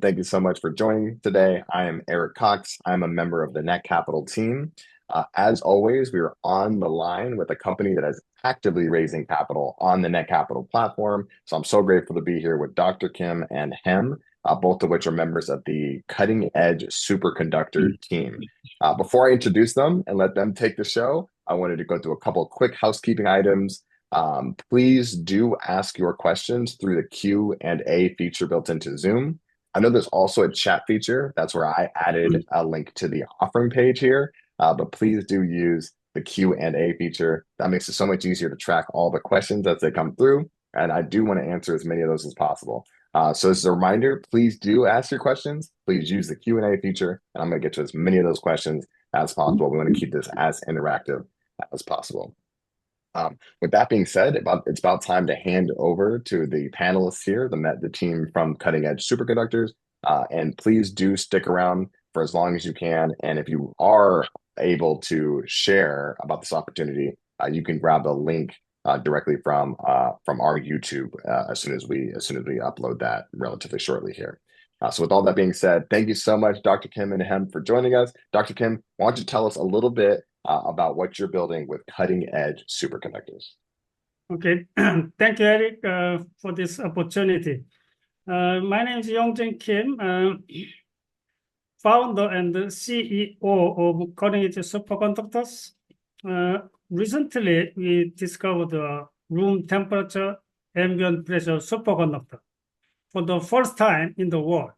Thank you so much for joining today. I am Eric Cox. I'm a member of the Netcapital team. As always, we are on the line with a company that is actively raising capital on the Netcapital platform. So I'm so grateful to be here with Dr. Kim and Hem, both of which are members of the Cutting Edge Superconductor team. Before I introduce them and let them take the show, I wanted to go through a couple of quick housekeeping items. Please do ask your questions through the Q&A feature built into Zoom. I know there's also a chat feature. That's where I added a link to the offering page here. But please do use the Q&A feature. That makes it so much easier to track all the questions as they come through. And I do want to answer as many of those as possible. So as a reminder, please do ask your questions. Please use the Q&A feature, and I'm going to get to as many of those questions as possible. We want to keep this as interactive as possible. With that being said, it's about time to hand over to the panelists here, the team from Cutting Edge Superconductors. And please do stick around for as long as you can. And if you are able to share about this opportunity, you can grab the link directly from our YouTube as soon as we upload that relatively shortly here. So with all that being said, thank you so much, Dr. Kim and Hem, for joining us. Dr. Kim, why don't you tell us a little bit about what you're building with Cutting Edge Superconductors? Okay, thank you, Eric, for this opportunity. My name is Yongjin Kim, founder and CEO of Cutting Edge Superconductors. Recently, we discovered a room temperature ambient pressure superconductor for the first time in the world.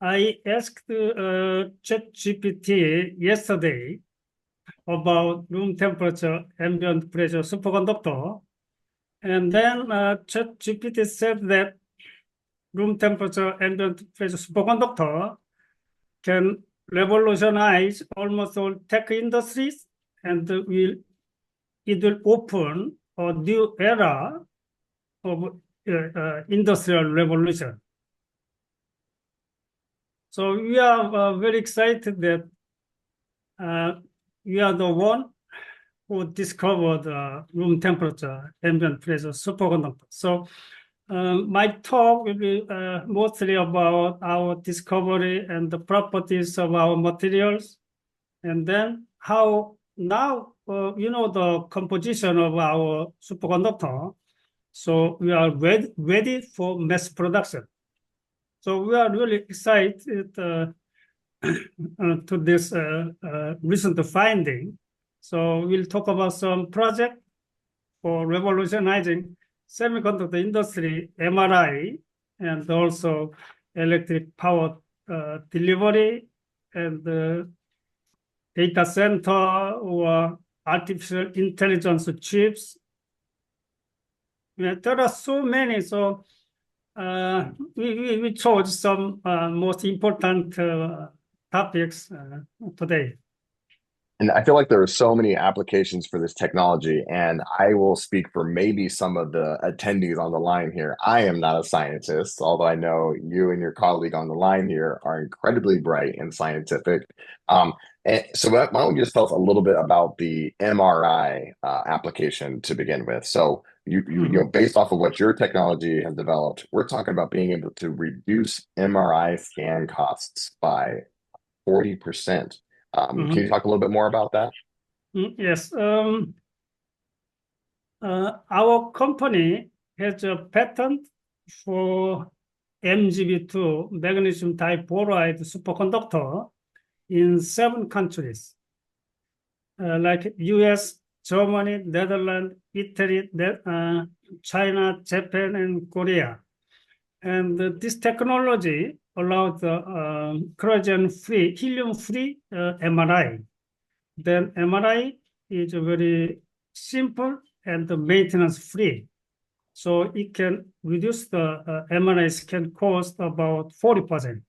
I asked ChatGPT yesterday about room temperature ambient pressure superconductor, and then ChatGPT said that room temperature ambient pressure superconductor can revolutionize almost all tech industries, and it will open a new era of industrial revolution. So we are very excited that we are the one who discovered room temperature ambient pressure superconductor. So my talk will be mostly about our discovery and the properties of our materials, and then how now, the composition of our superconductor. So we are ready for mass production. So we are really excited to this recent finding. So we'll talk about some project for revolutionizing semiconductor industry, MRI, and also electric power delivery, and data center or artificial intelligence chips. Yeah, there are so many. So we chose some most important topics today. And I feel like there are so many applications for this technology, and I will speak for maybe some of the attendees on the line here. I am not a scientist, although I know you and your colleague on the line here are incredibly bright and scientific. And so why don't you just tell us a little bit about the MRI application to begin with? So you know, based off of what your technology has developed, we're talking about being able to reduce MRI scan costs by 40%. Can you talk a little bit more about that? Yes. Our company has a patent for MgB2 magnesium diboride superconductor in 7 countries, like US, Germany, Netherlands, Italy, China, Japan, and Korea. And this technology allows corrosion-free, helium-free MRI. Then MRI is very simple and maintenance-free. So it can reduce the MRI scan cost about 40%.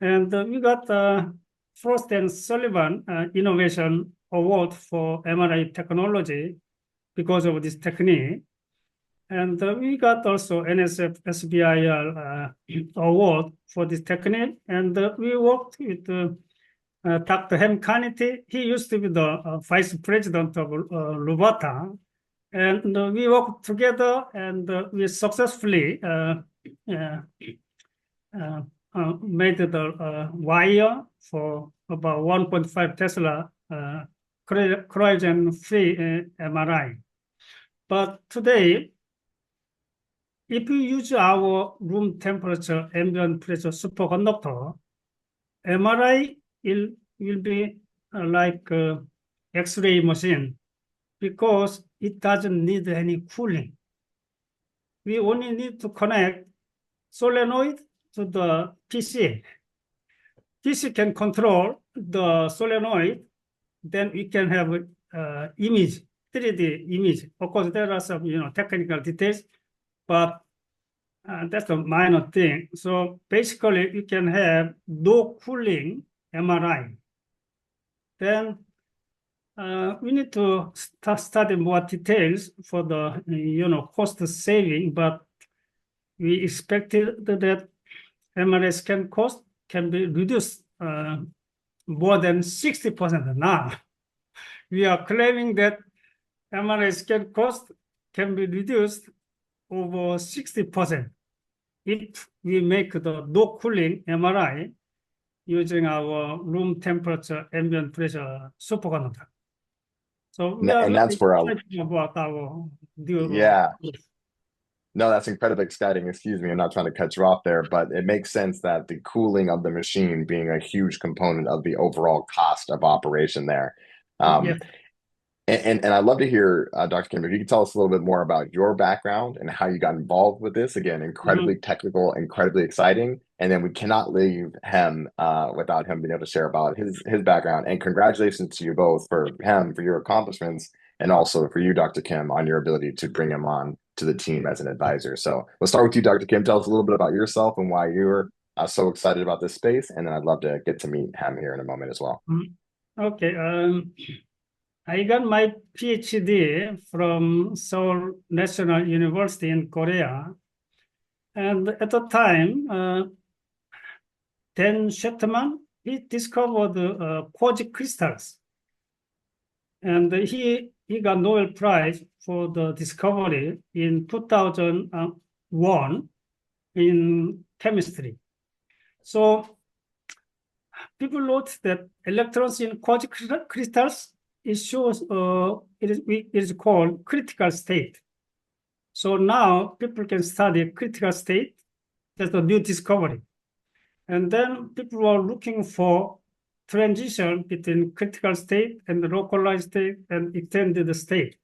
And we got the Frost and Sullivan Innovation Award for MRI technology because of this technique. And we got also NSF SBIR award for this technique. And we worked with Dr. Hem Kaniti. He used to be the vice president of Lubata. And we worked together, and we successfully made the wire for about 1.5 Tesla corrosion-free MRI. But today, if you use our room temperature ambient pressure superconductor, MRI will be like X-ray machine because it doesn't need any cooling. We only need to connect solenoid to the PC. PC can control the solenoid, then we can have image, 3D image. Of course, there are some technical details, but that's a minor thing. So basically, you can have no cooling MRI. Then we need to study more details for the cost saving, but we expected that MRI scan cost can be reduced more than 60% now. We are claiming that MRI scan cost can be reduced over 60% if we make the no cooling MRI using our room temperature ambient pressure superconductor. So we are And really that's where excited about our new. yeah. No, that's incredibly exciting. Excuse me, I'm not trying to cut you off there, but it makes sense that the cooling of the machine being a huge component of the overall cost of operation there. Yes. And I'd love to hear, Dr. Kim, if you could tell us a little bit more about your background and how you got involved with this. Again, incredibly technical, incredibly exciting. And then we cannot leave him without him being able to share about his background. And congratulations to you both for him, for your accomplishments, and also for you, Dr. Kim, on your ability to bring him on to the team as an advisor. So let's start with you, Dr. Kim. Tell us a little bit about yourself and why you're so excited about this space. And then I'd love to get to meet him here in a moment as well. Okay. I got my PhD from Seoul National University in Korea. And at the time, Dan Shetman, he discovered quartz crystals. And he got Nobel Prize for the discovery in 2001 in chemistry. So people note that electrons in quartz crystals, it shows it is called critical state. So now people can study critical state. That's a new discovery. And then people are looking for transition between critical state and localized state and extended state.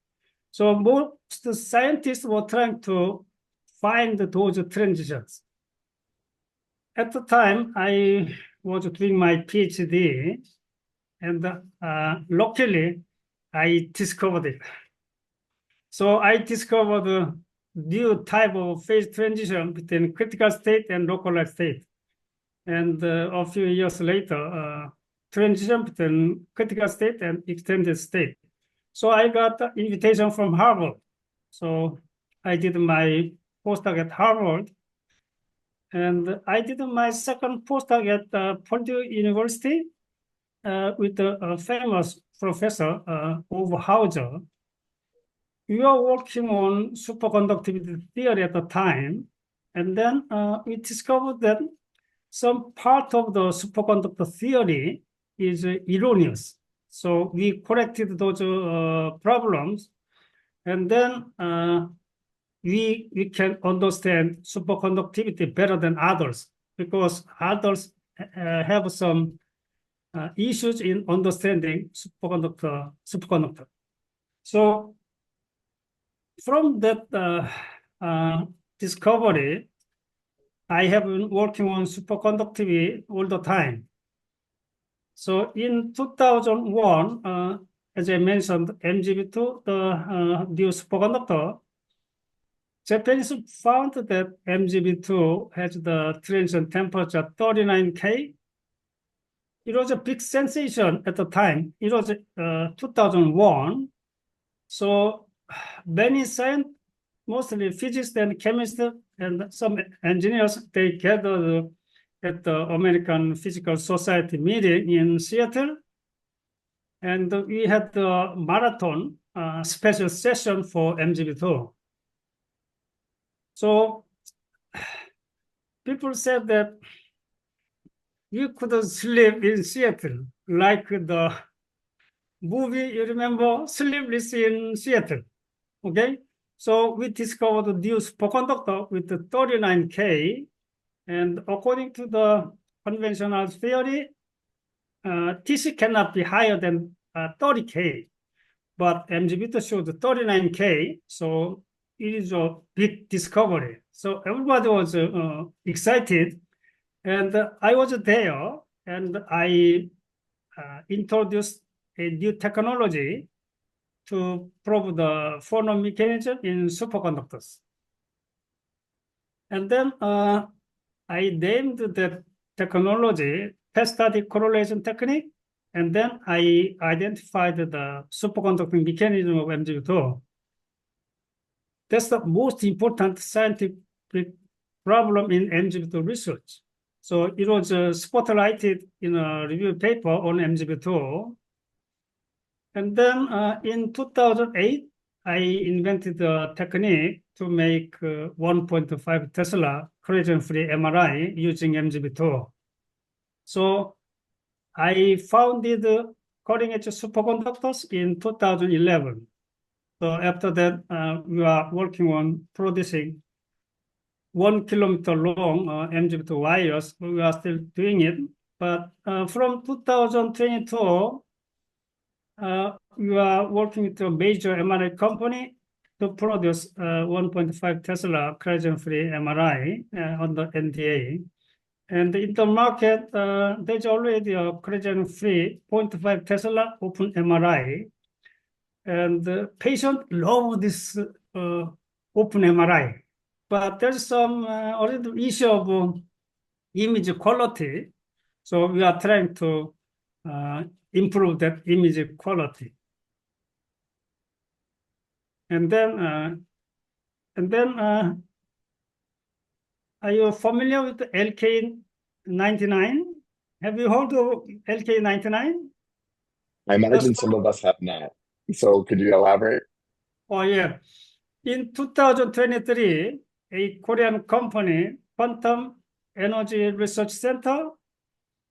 So most scientists were trying to find those transitions. At the time, I was doing my PhD, and luckily, I discovered it. So I discovered a new type of phase transition between critical state and localized state. And a few years later, transition between critical state and extended state. So I got an invitation from Harvard. So I did my postdoc at Harvard. And I did my second postdoc at Purdue University with a famous professor, Ove Hauser. We were working on superconductivity theory at the time. And then we discovered that some part of the superconductor theory is erroneous. So we corrected those problems, and then we can understand superconductivity better than others, because others have some issues in understanding superconductor. So from that discovery, I have been working on superconductivity all the time. So in 2001, as I mentioned, MGB2, the new superconductor, Japanese found that MGB2 has the transition temperature 39K. It was a big sensation at the time. It was 2001. So many scientists, mostly physicists and chemists and some engineers, they gathered at the American Physical Society meeting in Seattle. And we had the marathon special session for MGB2. So people said that you could sleep in Seattle, like the movie, you remember, Sleepless in Seattle, okay? So we discovered a new superconductor with the 39K, and according to the conventional theory, TC cannot be higher than 30K, but MGB showed 39K, so it is a big discovery. So everybody was excited, and I was there, and I introduced a new technology to prove the phonon mechanism in superconductors. And then I named the technology test-static correlation technique, and then I identified the superconducting mechanism of MGB2. That's the most important scientific problem in MGB2 research. So it was spotlighted in a review paper on MGB2. And then in 2008, I invented a technique to make 1.5 Tesla collision-free MRI using MGB2. So I founded Cutting Edge Superconductors in 2011. So after that, we are working on producing 1 kilometer long MGB2 wires. We are still doing it. But from 2022, we are working with a major MRI company to produce 1.5 Tesla collision-free MRI under NDA. And in the market, there's already a collision-free 0.5 Tesla open MRI. And the patient love this open MRI. But there's some issue of image quality. So we are trying to improve that image quality. And then are you familiar with the LK99? Have you heard of LK99? I imagine some of us have not. So could you elaborate? Oh, yeah. In 2023, a Korean company, Quantum Energy Research Center,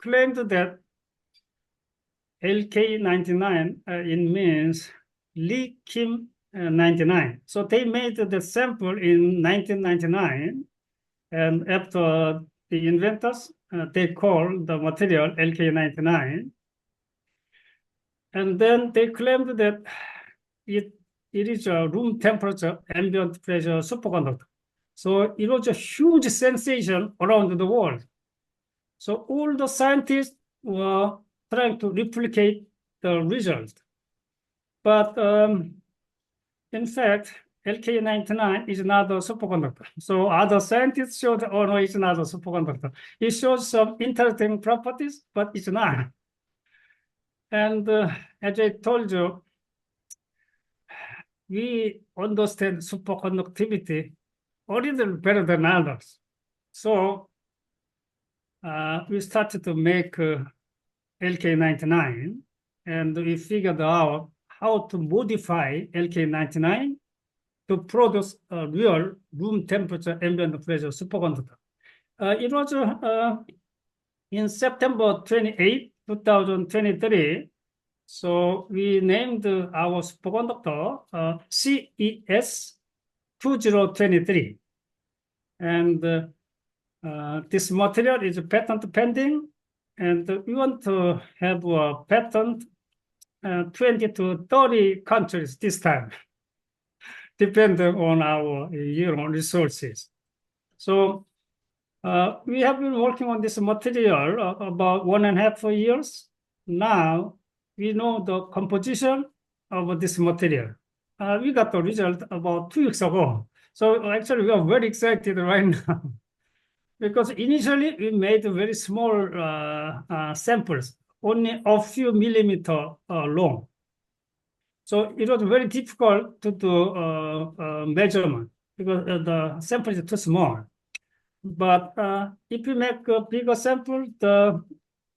claimed that LK99 it means Lee Kim 99. So they made the sample in 1999, and after the inventors, they called the material LK99. And then they claimed that it is a room temperature ambient pressure superconductor. So it was a huge sensation around the world. So all the scientists were trying to replicate the result. But in fact, LK99 is not a superconductor. So other scientists showed, oh no, it's not a superconductor. It shows some interesting properties, but it's not. And as I told you, we understand superconductivity a little better than others. So we started to make LK99, and we figured out how to modify LK99 to produce a real room temperature ambient pressure superconductor. It was in September 28, 2023. So we named our superconductor CES 2023. And this material is patent pending, and we want to have a patent 20 to 30 countries this time, depending on our resources. So we have been working on this material about 1.5 years. Now we know the composition of this material. We got the result about 2 weeks ago. So actually we are very excited right now. Because initially we made very small samples, only a few millimeter long. So it was very difficult to do measurement because the sample is too small. But if you make a bigger sample, the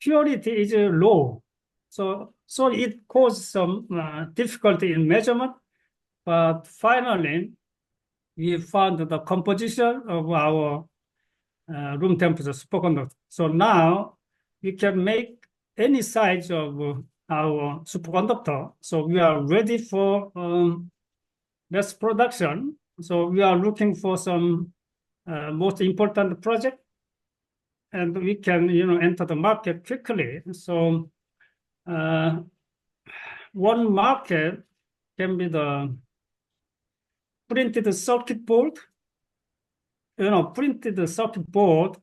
purity is low. So it caused some difficulty in measurement. But finally, we found the composition of our room temperature superconductor. So now we can make any size of our superconductor. So we are ready for mass production. So we are looking for some most important project, and we can enter the market quickly. So one market can be the printed circuit board. Printed circuit board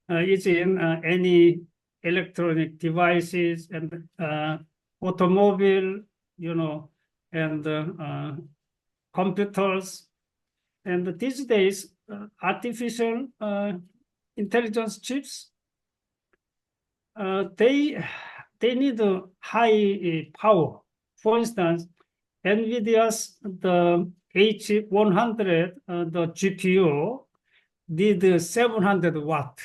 is in any electronic devices and automobile, and computers. And these days, artificial intelligence chips, they need a high power. For instance, NVIDIA's the H100, the GPU, need 700 watt.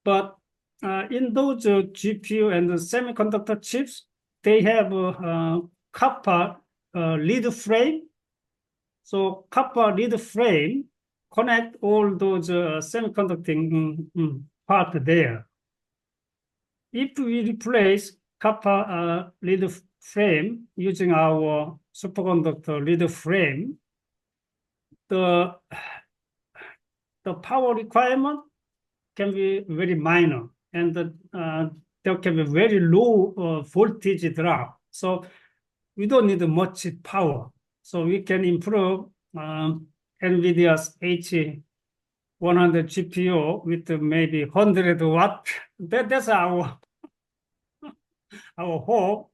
But in those GPU and semiconductor chips, they have copper lead frame. So copper lead frame connect all those semiconducting part there. If we replace copper lead frame using our superconductor lead frame, the power requirement can be very minor, and there can be very low voltage drop. So we don't need much power. So we can improve NVIDIA's H100 GPU with maybe 100 watt. That's our hope.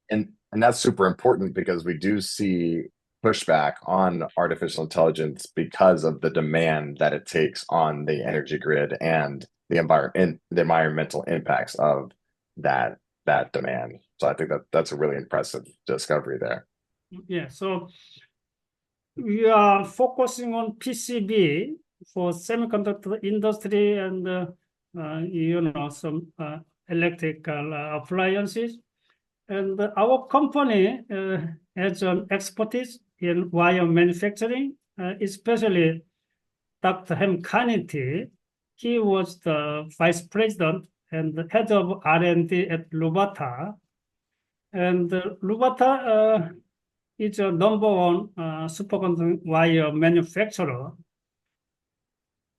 And that's super important because we do see pushback on artificial intelligence because of the demand that it takes on the energy grid and the environmental impacts of that demand. So I think that's a really impressive discovery there. Yeah, so we are focusing on PCB for semiconductor industry and some electrical appliances. And our company has an expertise in wire manufacturing, especially Dr. Hem Kaniti. He was the vice president and the head of R&D at Lubata. And Lubata is a number one superconducting wire manufacturer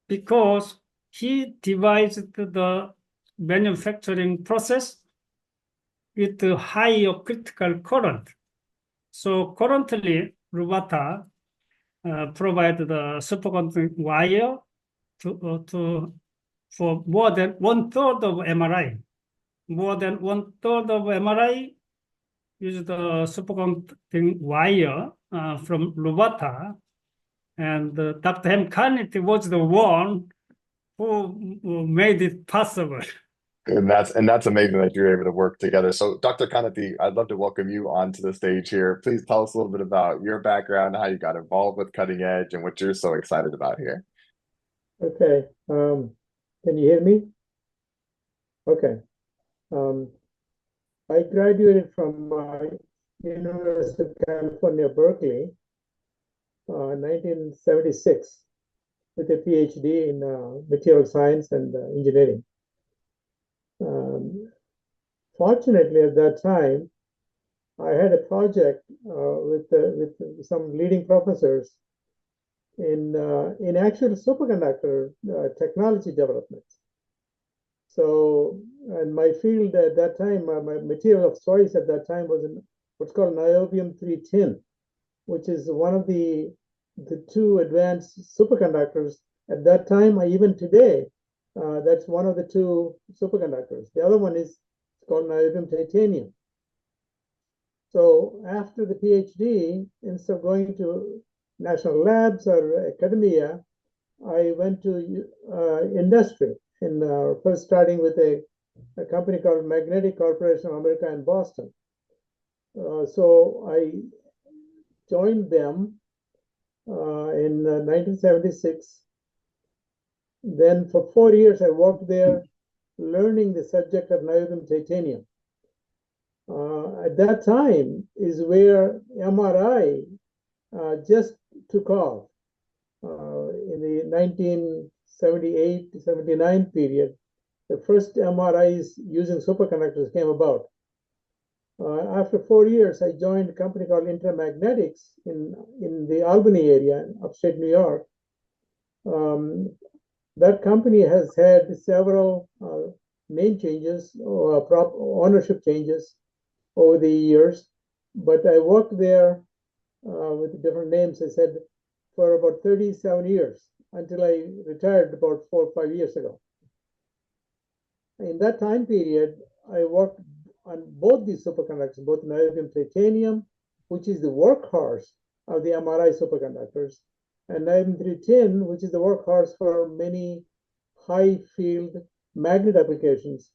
because he devised the manufacturing process with a higher critical current. So currently, Lubata provides the superconducting wire for more than 1/3 of MRI. More than 1/3 of MRI use the superconducting wire from Lubata, and Dr. Hem Kaniti was the one who made it possible. And that's amazing that you're able to work together. So, Dr. Kanati, I'd love to welcome you onto the stage here. Please tell us a little bit about your background, how you got involved with Cutting Edge, and what you're so excited about here. Okay. Can you hear me? Okay. I graduated from University of California, Berkeley, 1976, with a PhD in material science and engineering. Fortunately, at that time, I had a project with some leading professors in actual superconductor technology development. So, and my field at that time, my material of choice at that time was what's called niobium-3 tin, which is one of the two advanced superconductors at that time, even today. That's one of the two superconductors. The other one is called niobium titanium. So after the PhD, instead of going to national labs or academia, I went to industry, and first starting with a company called Magnetic Corporation of America in Boston. So I joined them in 1976. Then for 4 years, I worked there learning the subject of niobium titanium. At that time is where MRI just took off. In the the 1978 to 79 period, the first MRIs using superconductors came about. After 4 years, I joined a company called Intermagnetics in the Albany area, upstate New York. That company has had several name changes or ownership changes over the years, but I worked there with different names, I said, for about 37 years until I retired about 4 or 5 years ago. In that time period, I worked on both these superconductors, both niobium titanium, which is the workhorse of the MRI superconductors, and niobium-310, which is the workhorse for many high field magnet applications,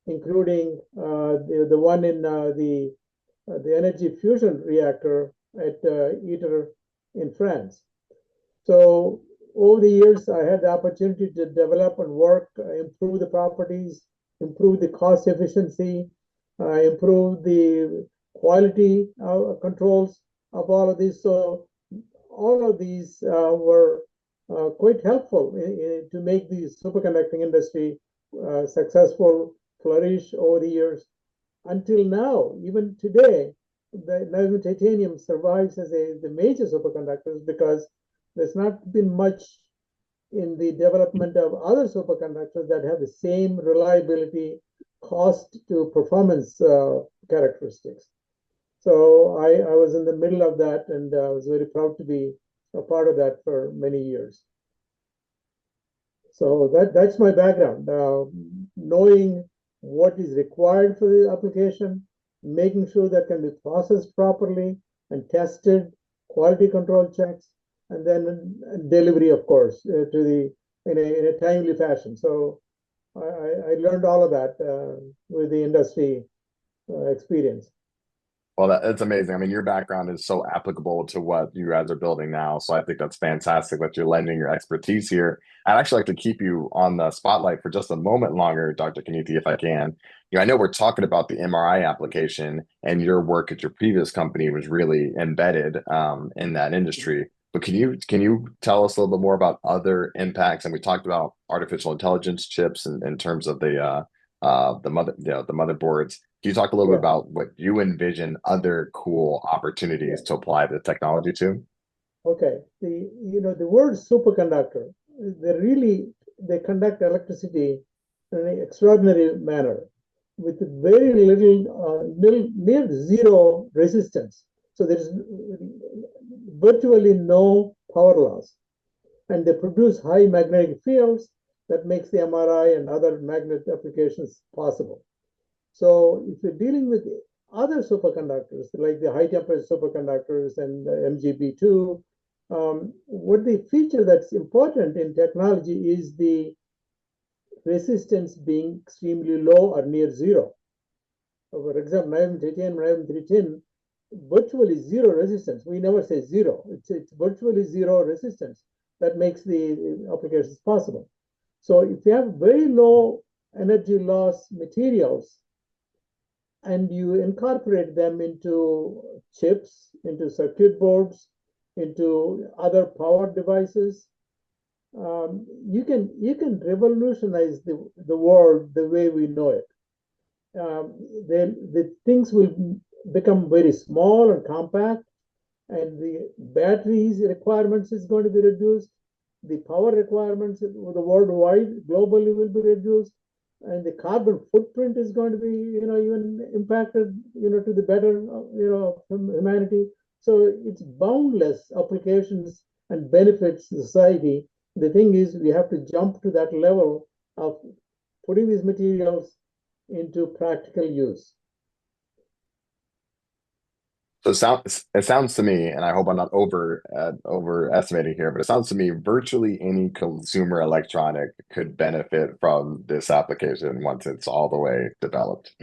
including the one in the energy fusion reactor at ITER in France. So over the years, I had the opportunity to develop and work, improve the properties, improve the cost efficiency, improve the quality controls of all of these. So all of these were quite helpful to make the superconducting industry successful, flourish over the years. Until now, even today, the niobium titanium survives as the major superconductors because there's not been much in the development of other superconductors that have the same reliability, cost to performance characteristics. So I was in the middle of that, and I was very proud to be a part of that for many years. So that's my background, knowing what is required for the application, making sure that can be processed properly and tested, quality control checks, and then delivery, of course, in a timely fashion. So I learned all of that with the industry experience. Well, that's amazing. I mean, your background is so applicable to what you guys are building now. So I think that's fantastic that you're lending your expertise here. I'd actually like to keep you on the spotlight for just a moment longer, Dr. Kaniti, if I can. I know we're talking about the MRI application, and your work at your previous company was really embedded in that industry. But can you tell us a little bit more about other impacts? And we talked about artificial intelligence chips in terms of the motherboards. Can you talk a little bit about what you envision other cool opportunities to apply the technology to? Okay, the word superconductor, they conduct electricity in an extraordinary manner with very little, near zero resistance. So there's virtually no power loss, and they produce high magnetic fields that makes the MRI and other magnet applications possible. So if you're dealing with other superconductors, like the high temperature superconductors and MgB2, what the feature that's important in technology is the resistance being extremely low or near zero. For example, niobium titanium, niobium-310, virtually zero resistance. We never say zero. It's virtually zero resistance that makes the applications possible. So if you have very low energy loss materials, and you incorporate them into chips, into circuit boards, into other power devices, you can revolutionize the world the way we know it. Then the things will become very small and compact, and the batteries requirements is going to be reduced. The power requirements the worldwide, globally, will be reduced. And the carbon footprint is going to be, even impacted, to the better, humanity. So it's boundless applications and benefits society. The thing is, we have to jump to that level of putting these materials into practical use. So it sounds to me, and I hope I'm not overestimating here, but it sounds to me virtually any consumer electronic could benefit from this application once it's all the way developed.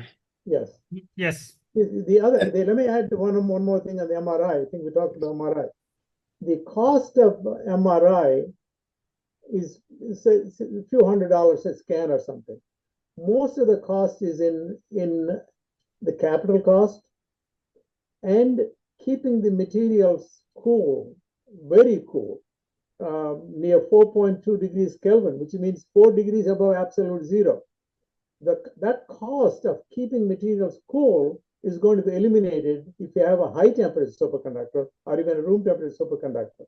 Yes. Yes. Let me add one more thing on the MRI. I think we talked about MRI. The cost of MRI is a few $100s a scan or something. Most of the cost is in the capital cost and keeping the materials cool, very cool. near 4.2 degrees Kelvin, which means 4 degrees above absolute zero. That cost of keeping materials cool is going to be eliminated if you have a high temperature superconductor or even a room temperature superconductor,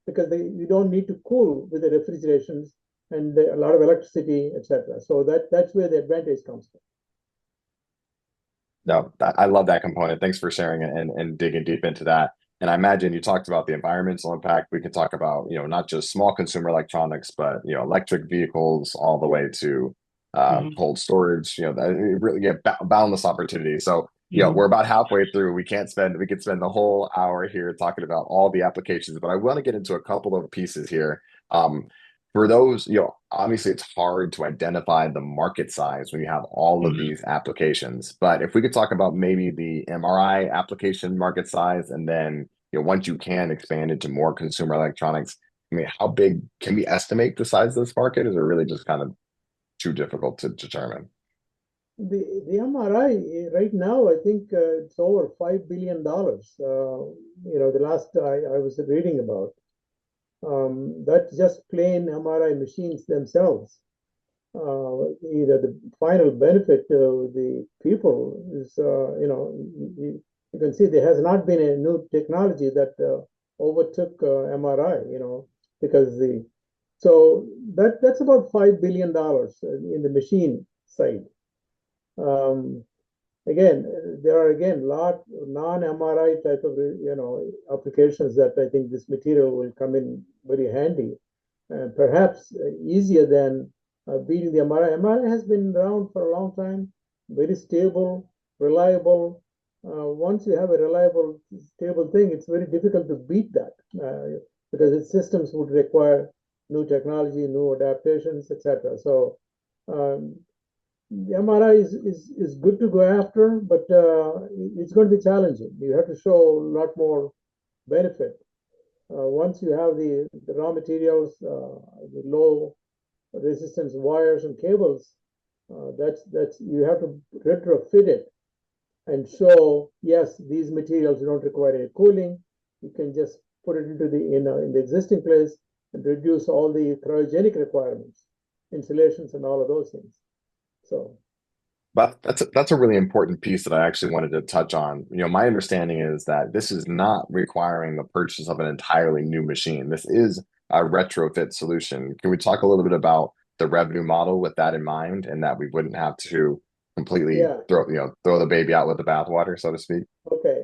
because you don't need to cool with the refrigerations and a lot of electricity, etc. So that's where the advantage comes from. No, I love that component. Thanks for sharing and digging deep into that. And I imagine you talked about the environmental impact. We could talk about, not just small consumer electronics, but, electric vehicles all the way to cold storage, that it really get boundless opportunity. So, we're about halfway through. We could spend the whole hour here talking about all the applications, but I want to get into a couple of pieces here. For those, obviously it's hard to identify the market size when you have all of these applications. But if we could talk about maybe the MRI application market size, and then, once you can expand into more consumer electronics, I mean, how big can we estimate the size of this market? Is it really just kind of too difficult to determine? The MRI right now, I think it's over $5 billion. The last I was reading about. That's just plain MRI machines themselves. The final benefit to the people is, you can see there has not been a new technology that overtook MRI, because that's about $5 billion in the machine side. Again, there are a lot non-MRI type of applications that I think this material will come in very handy, and perhaps easier than beating the MRI. MRI has been around for a long time, very stable, reliable. Once you have a reliable, stable thing, it's very difficult to beat that because its systems would require new technology, new adaptations, etc. So the MRI is good to go after, but it's going to be challenging. You have to show a lot more benefit. Once you have the raw materials, the low resistance wires and cables, that's you have to retrofit it and show, yes, these materials don't require any cooling. You can just put it into in the existing place and reduce all the cryogenic requirements, insulations, and all of those things. So, But that's a really important piece that I actually wanted to touch on. My understanding is that this is not requiring the purchase of an entirely new machine. This is a retrofit solution. Can we talk a little bit about the revenue model with that in mind, and that we wouldn't have to completely yeah, throw the baby out with the bathwater, so to speak? okay.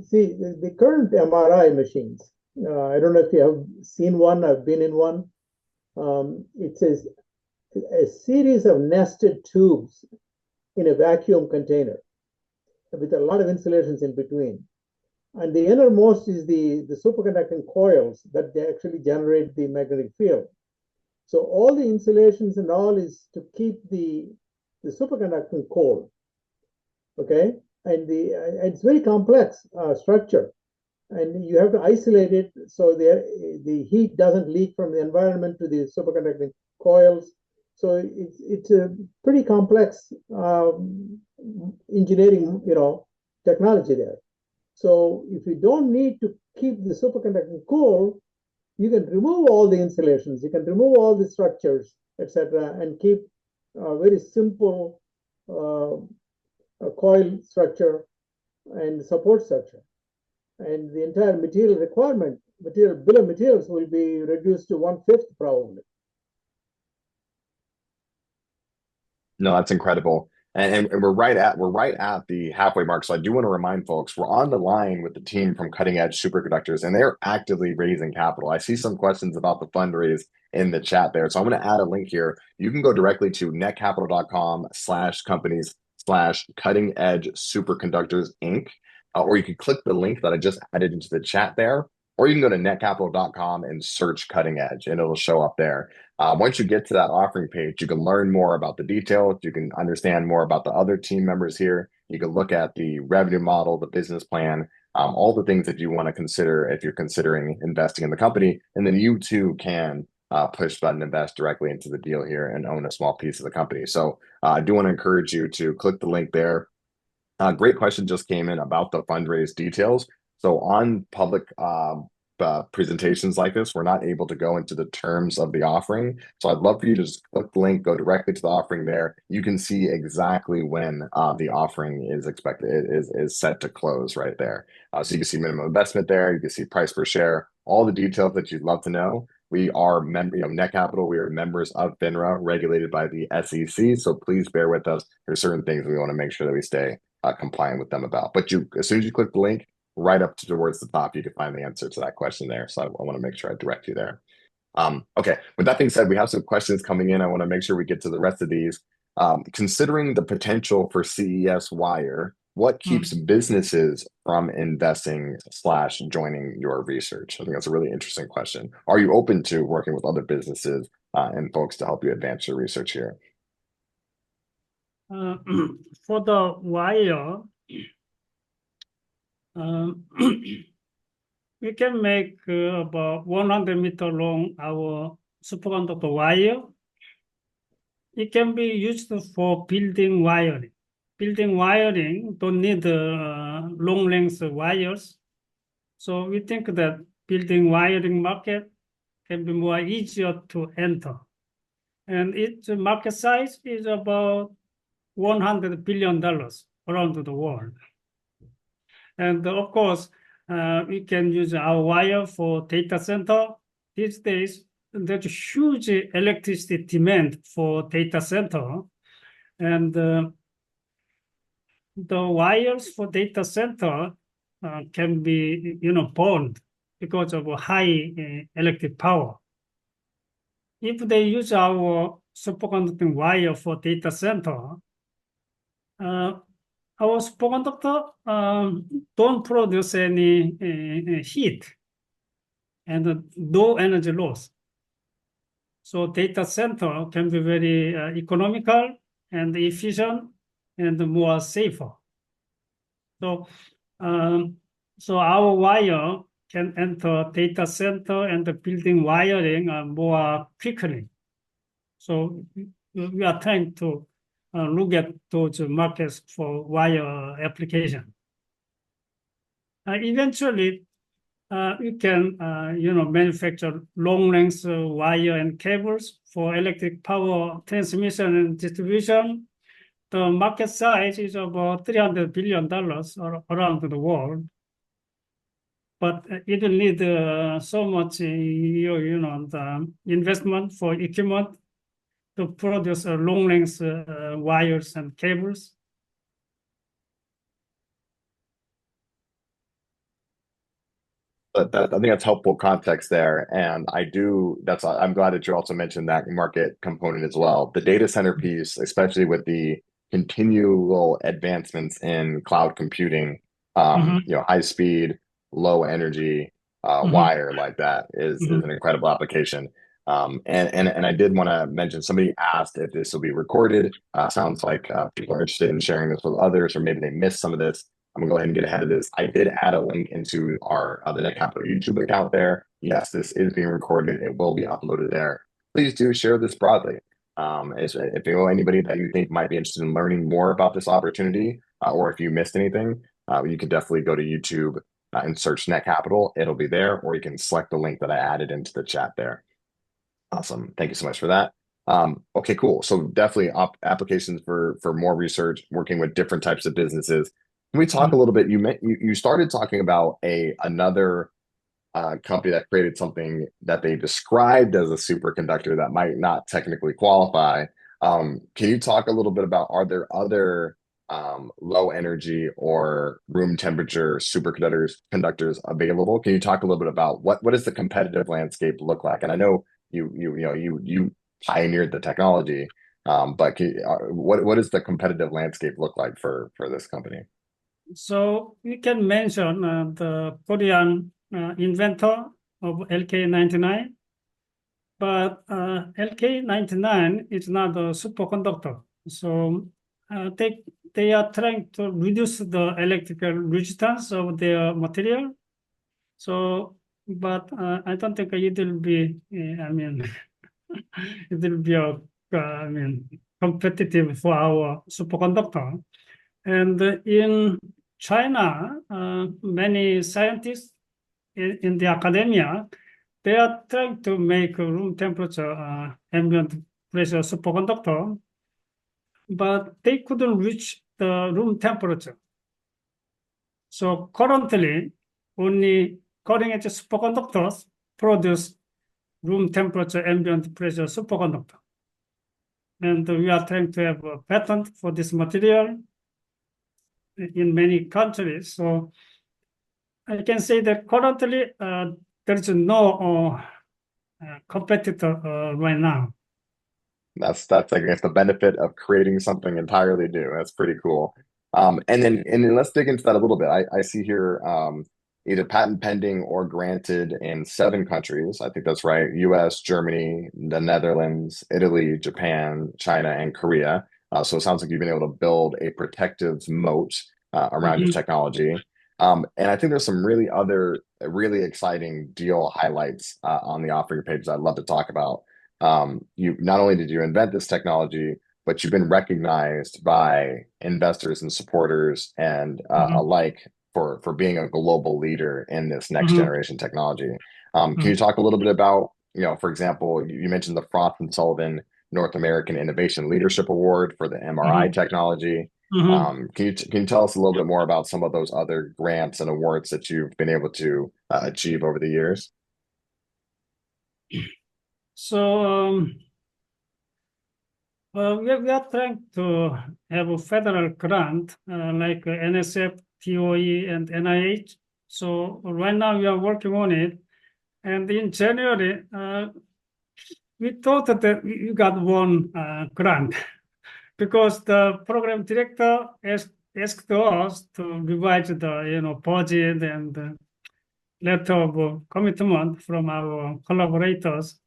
See, the current MRI machines, I don't know if you have seen one, I've been in one. It says a series of nested tubes in a vacuum container with a lot of insulations in between. And the innermost is the superconducting coils that they actually generate the magnetic field. So all the insulations and all is to keep the superconducting cold. Okay, and it's very complex structure, and you have to isolate it so the heat doesn't leak from the environment to the superconducting coils. So it's a pretty complex engineering, technology there. So if you don't need to keep the superconducting cool, you can remove all the insulations, you can remove all the structures, etc., and keep a very simple coil structure and support structure. And the entire material requirement, bill of materials will be reduced to 1/5 probably. No, that's incredible. And we're right at the halfway mark. So I do want to remind folks we're on the line with the team from Cutting Edge Superconductors, and they're actively raising capital. I see some questions about the fundraise in the chat there. So I'm going to add a link here. You can go directly to netcapital.com/companies/cutting edge superconductors Inc. Or you can click the link that I just added into the chat there. Or you can go to netcapital.com and search Cutting Edge, and it'll show up there. Once you get to that offering page, you can learn more about the details. You can understand more about the other team members here. You can look at the revenue model, the business plan, all the things that you want to consider if you're considering investing in the company. And then you too can push button invest directly into the deal here and own a small piece of the company. So I do want to encourage you to click the link there. Great question just came in about the fundraise details. So on public presentations like this, we're not able to go into the terms of the offering. So I'd love for you to just click the link, go directly to the offering there. You can see exactly when the offering is expected, is set to close right there. So you can see minimum investment there. You can see price per share, all the details that you'd love to know. We are Netcapital. We are members of FINRA, regulated by the SEC. So please bear with us. There's certain things we want to make sure that we stay compliant with them about. But as soon as you click the link, right up towards the top, you can find the answer to that question there. So I want to make sure I direct you there. Okay, with that being said, we have some questions coming in. I want to make sure we get to the rest of these. Considering the potential for CES Wire, what keeps businesses from investing / joining your research? I think that's a really interesting question. Are you open to working with other businesses and folks to help you advance your research here? For the wire, we can make about 100-meter long our superconductor wire. It can be used for building wiring. Building wiring don't need long length wires. So we think that building wiring market can be more easier to enter. And its market size is about $100 billion around the world. And of course, we can use our wire for data center. These days, there's huge electricity demand for data center. And the wires for data center can be, burned because of high electric power. If they use our superconducting wire for data center, our superconductor don't produce any heat and no energy loss. So data center can be very economical and efficient and more safer. So, so our wire can enter data center and the building wiring more quickly. So we are trying to look at those markets for wire application. Eventually, we can, manufacture long-length wire and cables for electric power transmission and distribution. The market size is about $300 billion around the world. But it will need so much, the investment for equipment to produce long-length wires and cables. I think that's helpful context there. And I'm glad that you also mentioned that market component as well. The data center piece, especially with the continual advancements in cloud computing, high speed, low energy wire like that is an incredible application. And I did want to mention, somebody asked if this will be recorded. Sounds like people are interested in sharing this with others, or maybe they missed some of this. I'm gonna go ahead and get ahead of this. I did add a link into our the Netcapital YouTube account there. Yes, this is being recorded. It will be uploaded there. Please do share this broadly. If you know anybody that you think might be interested in learning more about this opportunity, or if you missed anything, you can definitely go to YouTube and search Netcapital. It'll be there, or you can select the link that I added into the chat there. Awesome. Thank you so much for that. Okay, cool. So definitely applications for more research, working with different types of businesses. Can we talk a little bit? You started talking about another company that created something that they described as a superconductor that might not technically qualify. Can you talk a little bit about, are there other low energy or room temperature superconductors available? Can you talk a little bit about what does the competitive landscape look like? And I know you pioneered the technology, but what does the competitive landscape look like for this company? So we can mention the Korean inventor of LK99, but LK99 is not a superconductor. So they are trying to reduce the electrical resistance of their material. So, but I don't think it will be, it will be competitive for our superconductor. And in China, many scientists in the academia, they are trying to make a room temperature ambient pressure superconductor, but they couldn't reach the room temperature. So currently, only cutting edge superconductors produce room temperature ambient pressure superconductor. And we are trying to have a patent for this material in many countries. So I can say that currently there is no competitor right now. That's I guess the benefit of creating something entirely new. That's pretty cool. And then let's dig into that a little bit. I see here either patent pending or granted in 7 countries. I think that's right. US, Germany, the Netherlands, Italy, Japan, China, and Korea. So it sounds like you've been able to build a protective moat around your technology. And I think there's some really exciting deal highlights on the offering page that I'd love to talk about. You not only did you invent this technology, but you've been recognized by investors and supporters and alike for being a global leader in this next generation technology. Can you talk a little bit about, for example, you mentioned the Frost and Sullivan North American Innovation Leadership Award for the MRI technology. Can you tell us a little bit more about some of those other grants and awards that you've been able to achieve over the years? So we are trying to have a federal grant like NSF, TOE, and NIH. So right now we are working on it. And in January, we thought that we got one grant because the program director asked us to revise the budget and letter of commitment from our collaborators.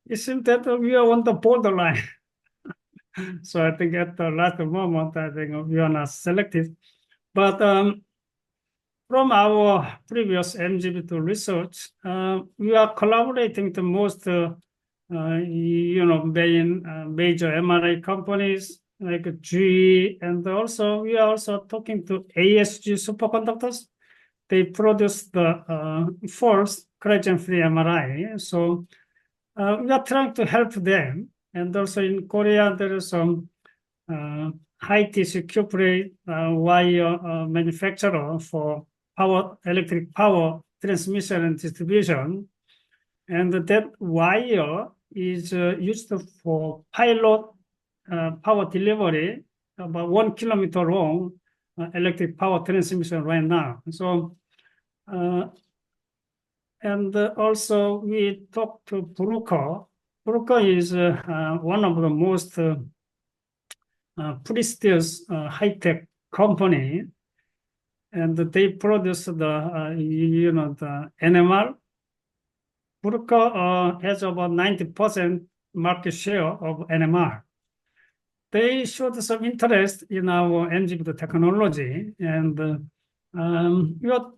It seems that we are on the borderline. So I think at the last moment, I think we are not selected. But from our previous MGB2 research, we are collaborating the most, major MRI companies like GE, and also we are also talking to ASG superconductors. They produce the first corrosion-free MRI. So we are trying to help them. And also in Korea, there is some high-tissue cuprate wire manufacturer for electric power transmission and distribution. And that wire is used for pilot power delivery, about 1 kilometer long electric power transmission right now. So, and also we talked to Bruker. Bruker is one of the most prestigious high-tech company, and they produce the the NMR. Bruker has about 90% market share of NMR. They showed some interest in our MGB technology, and we are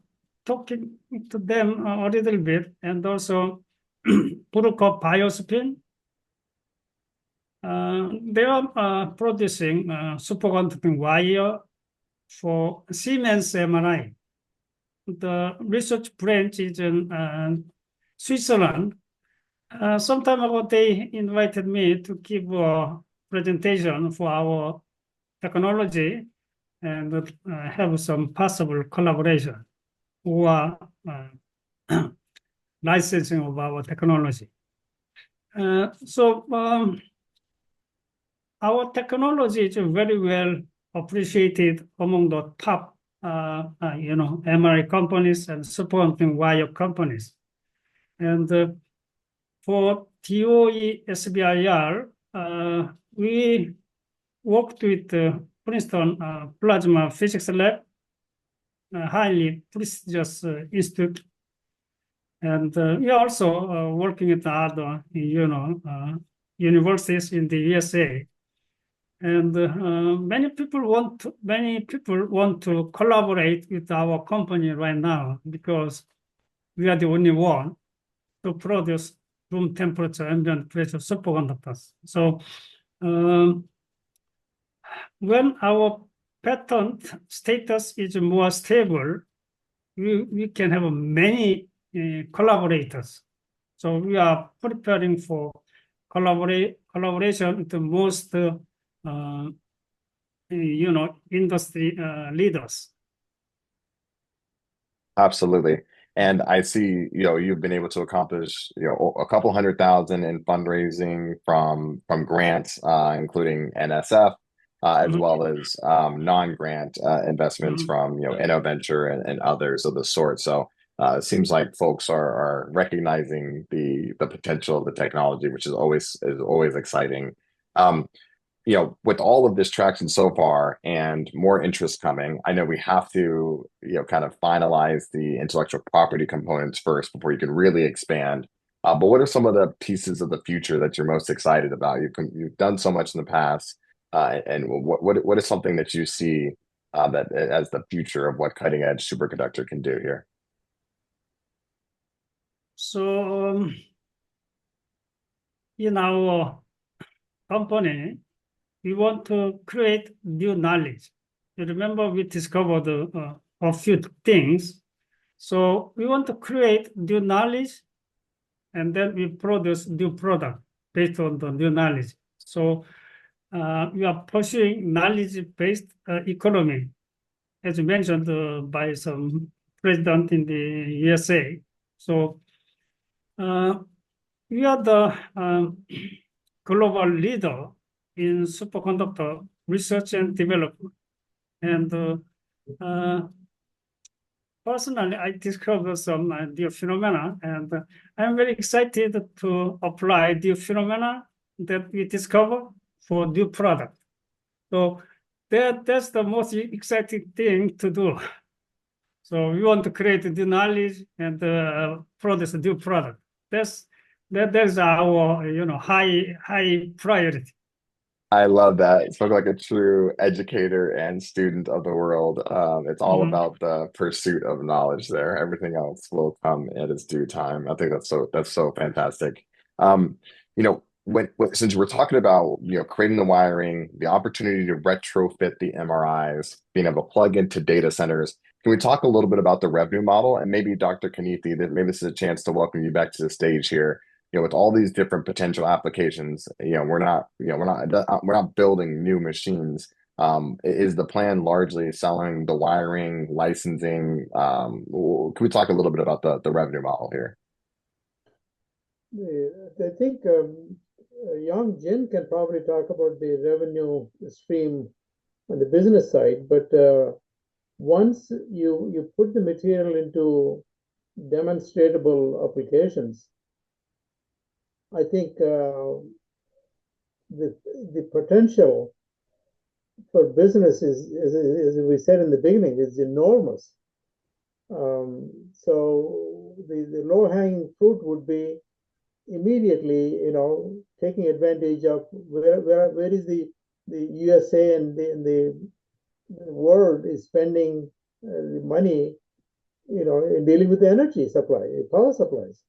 talking to them a little bit, and also Bruker Biospin. They are producing superconducting wire for Siemens MRI. The research branch is in Switzerland. Some time ago, they invited me to give a presentation for our technology and have some possible collaboration or licensing of our technology. Our technology is very well appreciated among the top, MRI companies and superconducting wire companies. And for TOE SBIR, we worked with Princeton Plasma Physics Lab, a highly prestigious institute. And we are also working with other, universities in the USA. And many people want to collaborate with our company right now because we are the only one to produce room temperature ambient pressure superconductors. So when our patent status is more stable, we can have many collaborators. So we are preparing for collaboration with the most, industry leaders. Absolutely. And I see, you've been able to accomplish, a couple 100,000 in fundraising from grants, including NSF, as Mhm. well as non-grant investments Mhm. from, InnoVenture and others of the sort. So it seems like folks are recognizing the potential of the technology, which is always exciting. Um, with all of this traction so far and more interest coming, I know we have to, kind of finalize the intellectual property components first before you can really expand. But what are some of the pieces of the future that you're most excited about? You've done so much in the past, and what is something that you see that as the future of what cutting edge superconductor can do here? So in our company, we want to create new knowledge. You remember we discovered a few things. So we want to create new knowledge, and then we produce new product based on the new knowledge. So we are pursuing knowledge-based economy, as mentioned by some president in the USA. So we are the global leader in superconductor research and development. And personally, I discovered some new phenomena, and I'm very excited to apply the phenomena that we discover for new product. So that's the most exciting thing to do. So we want to create new knowledge and produce a new product. That's our high priority. I love that. Spoke like a true educator and student of the world. It's all Mhm. about the pursuit of knowledge there. Everything else will come at its due time. I think that's so fantastic. Since we're talking about creating the wiring, the opportunity to retrofit the MRIs, being able to plug into data centers, can we talk a little bit about the revenue model? And maybe Dr. Kanithi, that maybe this is a chance to welcome you back to the stage here. With all these different potential applications, we're not building new machines. Is the plan largely selling the wiring, licensing? Can we talk a little bit about the revenue model here? I think Young Jin can probably talk about the revenue stream on the business side, but once you put the material into demonstrable applications, I think the potential for business as we said in the beginning, is enormous. So the low-hanging fruit would be immediately, taking advantage of where is the USA and the world is spending the money, in dealing with the energy supply, power supplies.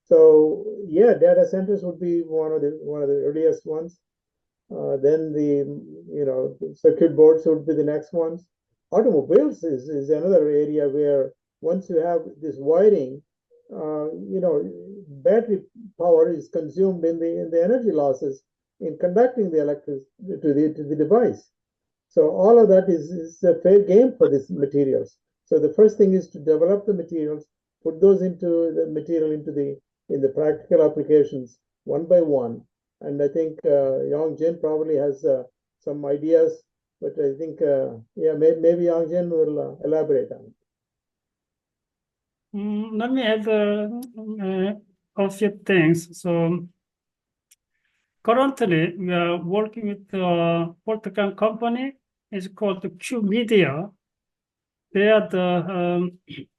So yeah, data centers would be one of the earliest ones. Then the circuit boards would be the next ones. Automobiles is another area where once you have this wiring, battery power is consumed in the energy losses in conducting the electricity to the device. So all of that is a fair game for these materials. So the first thing is to develop the materials, put those into the material in the practical applications one by one. And I think Yong Jin probably has some ideas, but I think maybe Yong Jin will elaborate on it. Let me add a few things. So currently, we are working with a Portugal company. It's called Q Media. They are the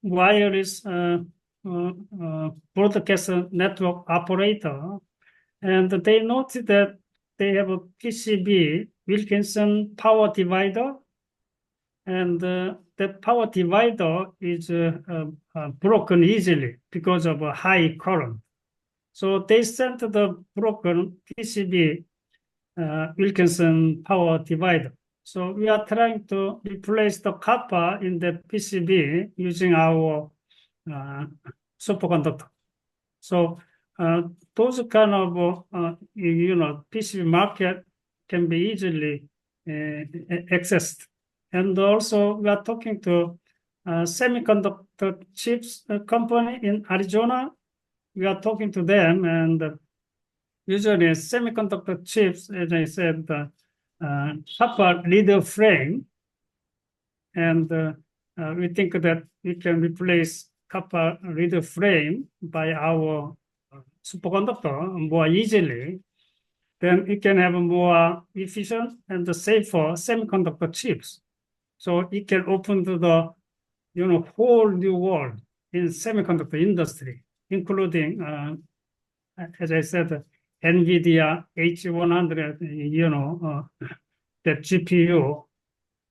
wireless broadcast network operator, and they noted that they have a PCB, Wilkinson power divider, and that power divider is broken easily because of a high current. So they sent the broken PCB Wilkinson power divider. So we are trying to replace the copper in the PCB using our superconductor. So those kind of PCB market can be easily accessed. And also we are talking to semiconductor chips company in Arizona. We are talking to them, and usually semiconductor chips, as I said, copper leader frame, and we think that we can replace copper leader frame by our superconductor more easily. Then we can have more efficient and safer semiconductor chips. So it can open to the whole new world in semiconductor industry, including, as I said, NVIDIA H100, the GPU.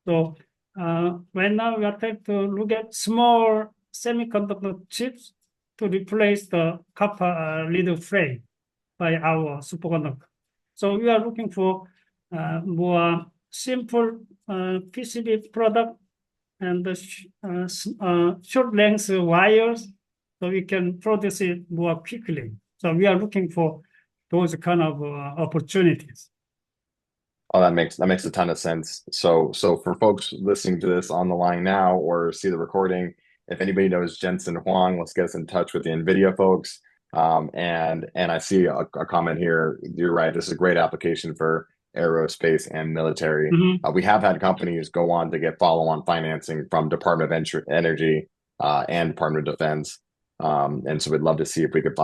So right now we are trying to look at small semiconductor chips to replace the copper lead frame by our superconductor. So we are looking for more simple PCB product and short length wires, so we can produce it more quickly. So we are looking for those kind of opportunities. Oh, that makes a ton of sense. So for folks listening to this on the line now or see the recording, if anybody knows Jensen Huang, let's get us in touch with the NVIDIA folks. And I see a comment here. You're right. This is a great application for aerospace and military. Mm-hmm. We have had companies go on to get follow-on financing from Department of Energy and Department of Defense. And so we'd love to see if we could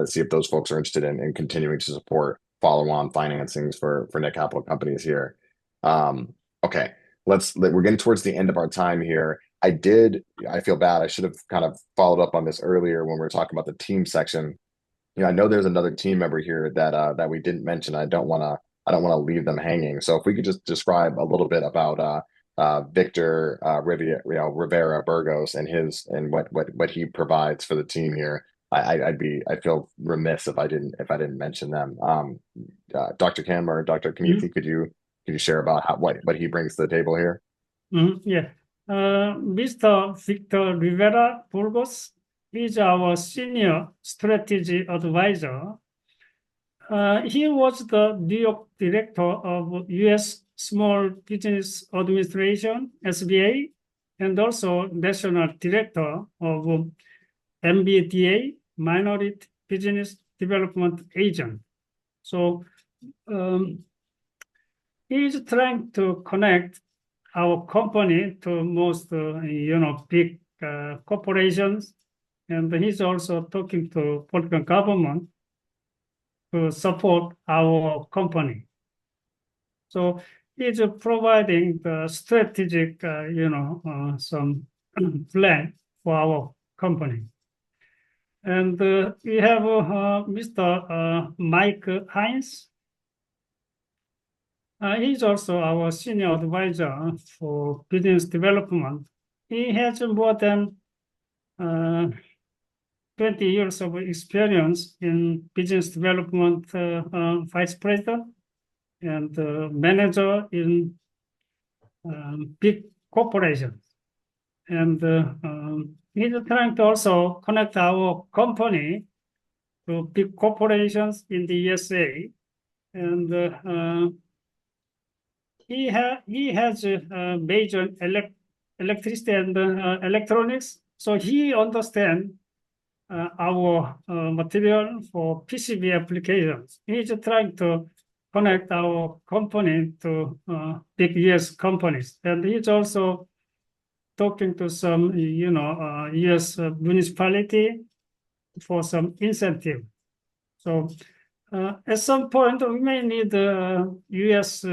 see if those folks are interested in continuing to support follow-on financings for Netcapital companies here. Okay, we're getting towards the end of our time here. I feel bad. I should have kind of followed up on this earlier when we were talking about the team section. I know there's another team member here that we didn't mention. I don't want to leave them hanging. So if we could just describe a little bit about Victor Rivera Burgos and what he provides for the team here. I feel remiss if I didn't mention them. Dr. Kim or Dr. Kamithi, could you share about what he brings to the table here? Yeah, Mr. Victor Rivera Burgos is our senior strategy advisor. He was the New York director of U.S. Small Business Administration, SBA, and also national director of MBDA, Minority Business Development Agent. So he's trying to connect our company to most, big corporations, and he's also talking to political government to support our company. So he's providing the strategic, some plan for our company. And we have Mr. Mike Hines. He's also our senior advisor for business development. He has more than 20 years of experience in business development, vice president and manager in big corporations. And he's trying to also connect our company to big corporations in the USA. And he has a major electricity and electronics, so he understands our material for PCB applications. He's trying to connect our company to big US companies, and he's also talking to some, US municipality for some incentive. So at some point, we may need a US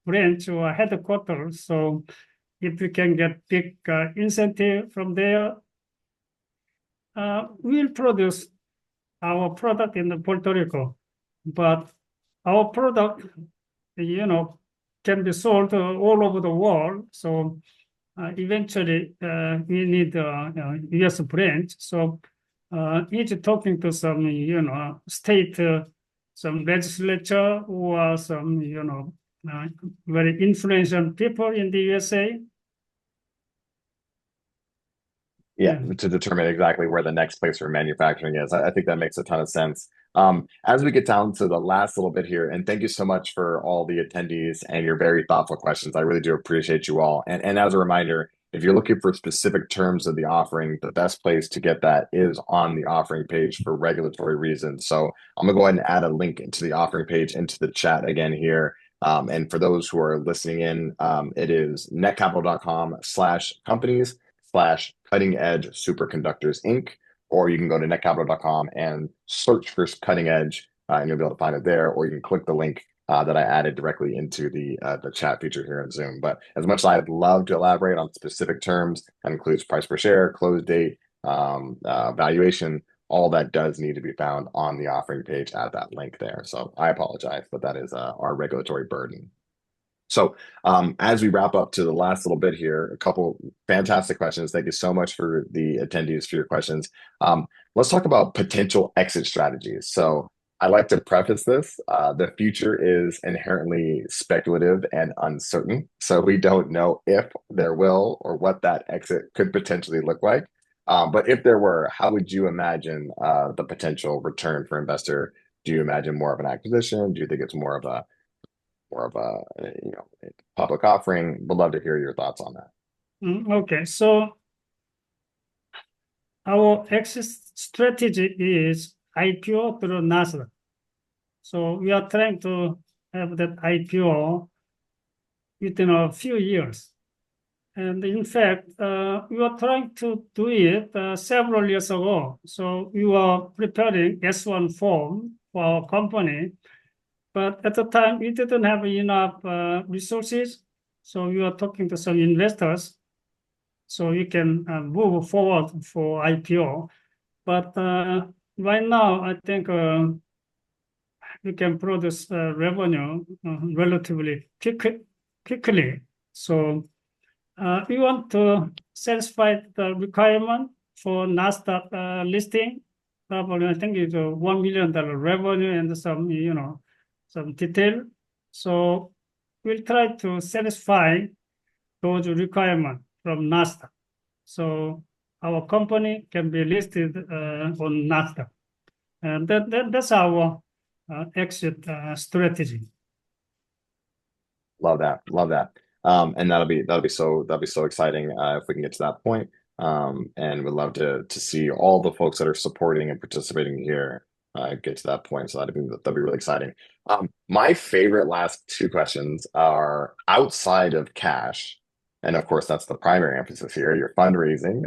branch or headquarters. So if we can get big incentive from there, we'll produce our product in Puerto Rico. But our product, can be sold all over the world. So eventually, we need a US branch. So he's talking to some, state, some legislature or some, very influential people in the USA. Yeah, to determine exactly where the next place for manufacturing is. I think that makes a ton of sense. As we get down to the last little bit here, and thank you so much for all the attendees and your very thoughtful questions. I really do appreciate you all. And as a reminder, if you're looking for specific terms of the offering, the best place to get that is on the offering page for regulatory reasons. So I'm gonna go ahead and add a link into the offering page into the chat again here. And for those who are listening in, it is netcapital.com/companies/Cutting Edge Superconductors Inc. Or you can go to netcapital.com and search for Cutting Edge, and you'll be able to find it there. Or you can click the link that I added directly into the chat feature here in Zoom. But as much as I'd love to elaborate on specific terms, that includes price per share, close date, valuation, all that does need to be found on the offering page at that link there. So I apologize, but that is our regulatory burden. So as we wrap up to the last little bit here, a couple fantastic questions. Thank you so much for the attendees for your questions. Let's talk about potential exit strategies. So I like to preface this. The future is inherently speculative and uncertain. So we don't know if there will or what that exit could potentially look like. But if there were, how would you imagine the potential return for investor? Do you imagine more of an acquisition? Do you think it's more of a public offering? Would love to hear your thoughts on that. Okay, so our exit strategy is IPO through Nasdaq. So we are trying to have that IPO within a few years. And in fact, we were trying to do it several years ago. So we were preparing S1 form for our company. But at the time, we didn't have enough resources. So we were talking to some investors so we can move forward for IPO. But right now, I think we can produce revenue relatively quickly. So we want to satisfy the requirement for NASDAQ listing. Probably, I think it's a $1 million revenue and some detail. So we'll try to satisfy those requirements from NASDAQ. So our company can be listed on NASDAQ. And that's our exit strategy. Love that. And that'll be so exciting if we can get to that point. And we'd love to see all the folks that are supporting and participating here get to that point. So that'd be really exciting. My favorite last two questions are outside of cash. And of course, that's the primary emphasis here, your fundraising.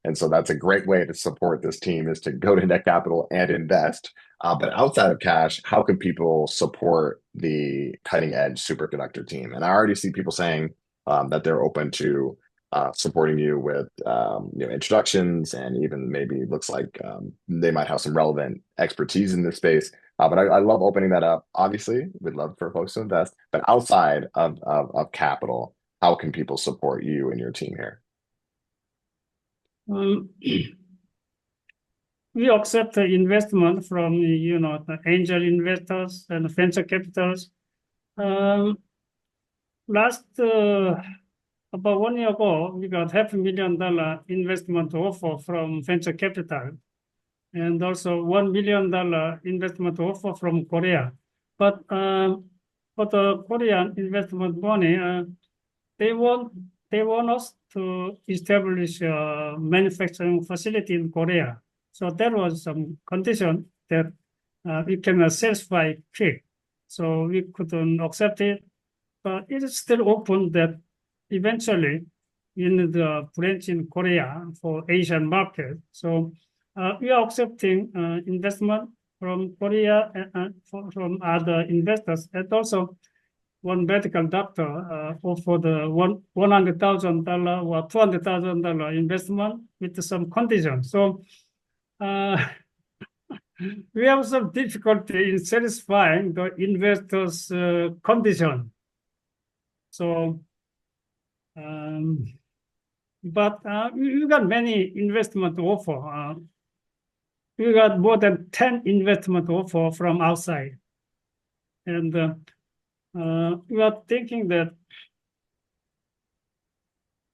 And so that's a great way to support this team is to go to Netcapital and invest. But outside of cash, how can people support the Cutting Edge Superconductor team? And I already see people saying that they're open to supporting you with introductions, and even maybe looks like they might have some relevant expertise in this space. But I love opening that up. Obviously, we'd love for folks to invest, but outside of capital, how can people support you and your team here? We accept the investment from the angel investors and venture capitals. Last about 1 year ago, we got $500,000 investment offer from venture capital, and also $1 million investment offer from Korea. But for the Korean investment money, they want us to establish a manufacturing facility in Korea. So there was some condition that we cannot satisfy quick. So we couldn't accept it, but it is still open that eventually in the branch in Korea for Asian market. So we are accepting investment from Korea and from other investors, and also one medical doctor offered $100,000 or $200,000 investment with some conditions. So we have some difficulty in satisfying the investors' condition. So, but we got many investment offer. We got more than 10 investment offer from outside, and we are thinking that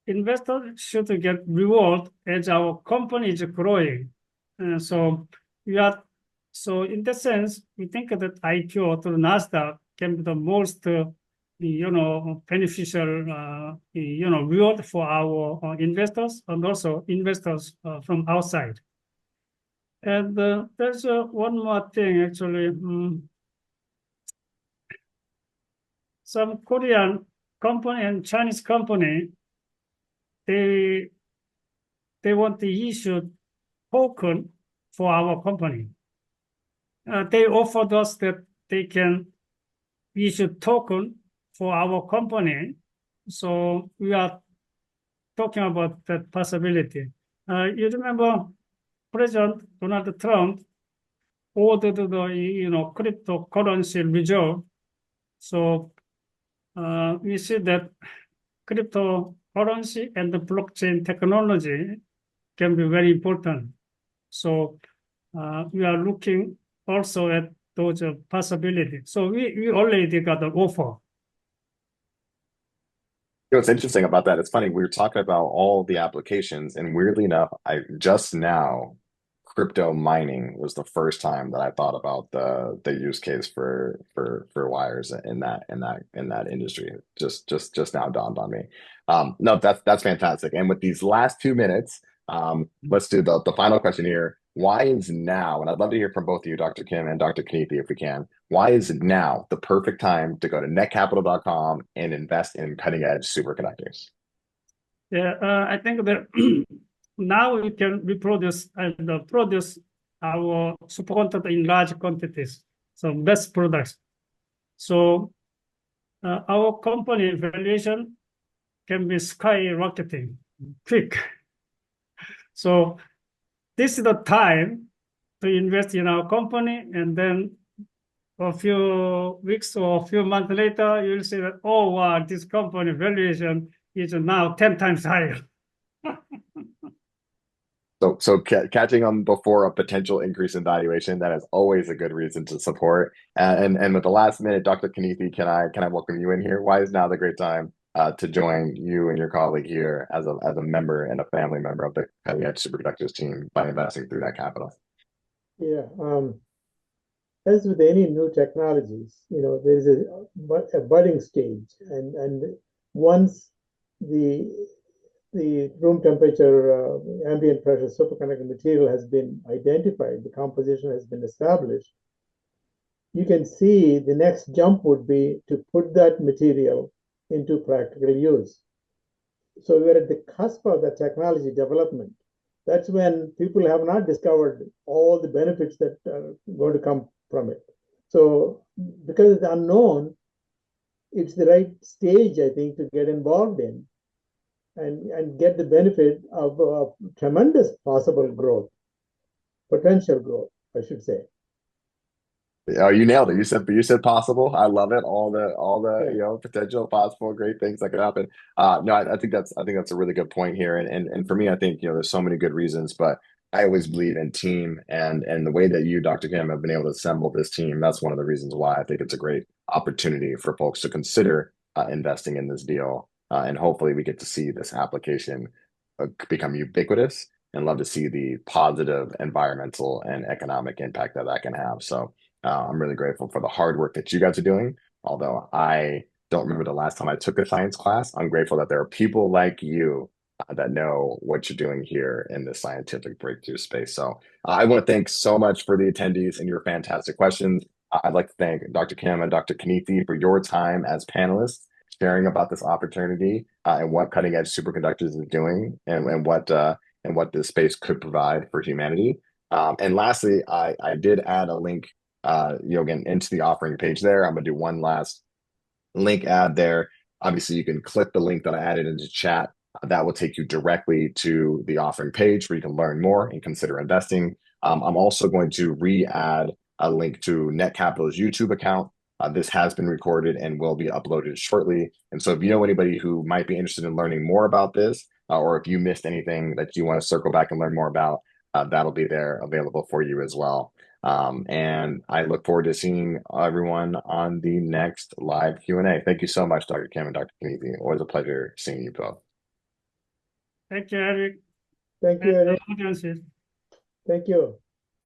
investors should get reward as our company is growing. So we are so in that sense, we think that IPO through Nasdaq can be the most beneficial reward for our investors and also investors from outside. And there's one more thing actually. Some Korean company and Chinese company, they want to issue token for our company. They offered us that they can issue token for our company. So we are talking about that possibility. You remember President Donald Trump ordered the cryptocurrency reserve. So we see that cryptocurrency and the blockchain technology can be very important. So we are looking also at those possibilities. So we already got an offer. What's interesting about that, it's funny, we were talking about all the applications, and weirdly enough, I just now crypto mining was the first time that I thought about the use case for wires in that industry. Just now dawned on me. No, that's fantastic. And with these last 2 minutes, let's do the final question here. Why is now, and I'd love to hear from both of you, Dr. Kim and Dr. Kanithi, if we can, why is now the perfect time to go to netcapital.com and invest in cutting edge superconductors? Yeah, I think that now we can reproduce and produce our superconductor in large quantities, so best products. So our company valuation can be skyrocketing quick. So this is the time to invest in our company, and then a few weeks or a few months later, you'll see that, oh, wow, this company valuation is now 10 times higher. So catching them before a potential increase in valuation, that is always a good reason to support. And with the last minute, Dr. Kanithi, can I welcome you in here? Why is now the great time to join you and your colleague here as a member and a family member of the Cutting Edge Superconductors team by investing through Netcapital? Yeah, as with any new technologies, there is a budding stage, and once the room temperature ambient pressure superconducting material has been identified, the composition has been established, you can see the next jump would be to put that material into practical use. So we're at the cusp of the technology development. That's when people have not discovered all the benefits that are going to come from it. So because it's unknown, it's the right stage, I think, to get involved in and get the benefit of tremendous possible growth, potential growth, I should say. Oh, you nailed it. You said possible. I love it. All the Yeah. Potential possible great things that could happen. No, I think that's a really good point here. And for me, I think there's so many good reasons, but I always believe in team and the way that you, Dr. Kim, have been able to assemble this team. That's one of the reasons why I think it's a great opportunity for folks to consider investing in this deal. And hopefully we get to see this application become ubiquitous, and love to see the positive environmental and economic impact that can have. So I'm really grateful for the hard work that you guys are doing. Although I don't remember the last time I took a science class, I'm grateful that there are people like you that know what you're doing here in the scientific breakthrough space. So I want to thank so much for the attendees and your fantastic questions. I'd like to thank Dr. Kim and Dr. Kanithi for your time as panelists, sharing about this opportunity and what Cutting Edge Superconductors is doing, and what this space could provide for humanity. And lastly, I did add a link again, into the offering page there. I'm gonna do one last link add there. Obviously, you can click the link that I added into chat. That will take you directly to the offering page where you can learn more and consider investing. I'm also going to re-add a link to Netcapital's YouTube account. This has been recorded and will be uploaded shortly. And so if you know anybody who might be interested in learning more about this, or if you missed anything that you want to circle back and learn more about, that'll be there available for you as well. And I look forward to seeing everyone on the next live Q&A. Thank you so much, Dr. Kim and Dr. Kanithi. Always a pleasure seeing you both. Thank you, Eric, Thank you, and the Eric. audiences. Thank you.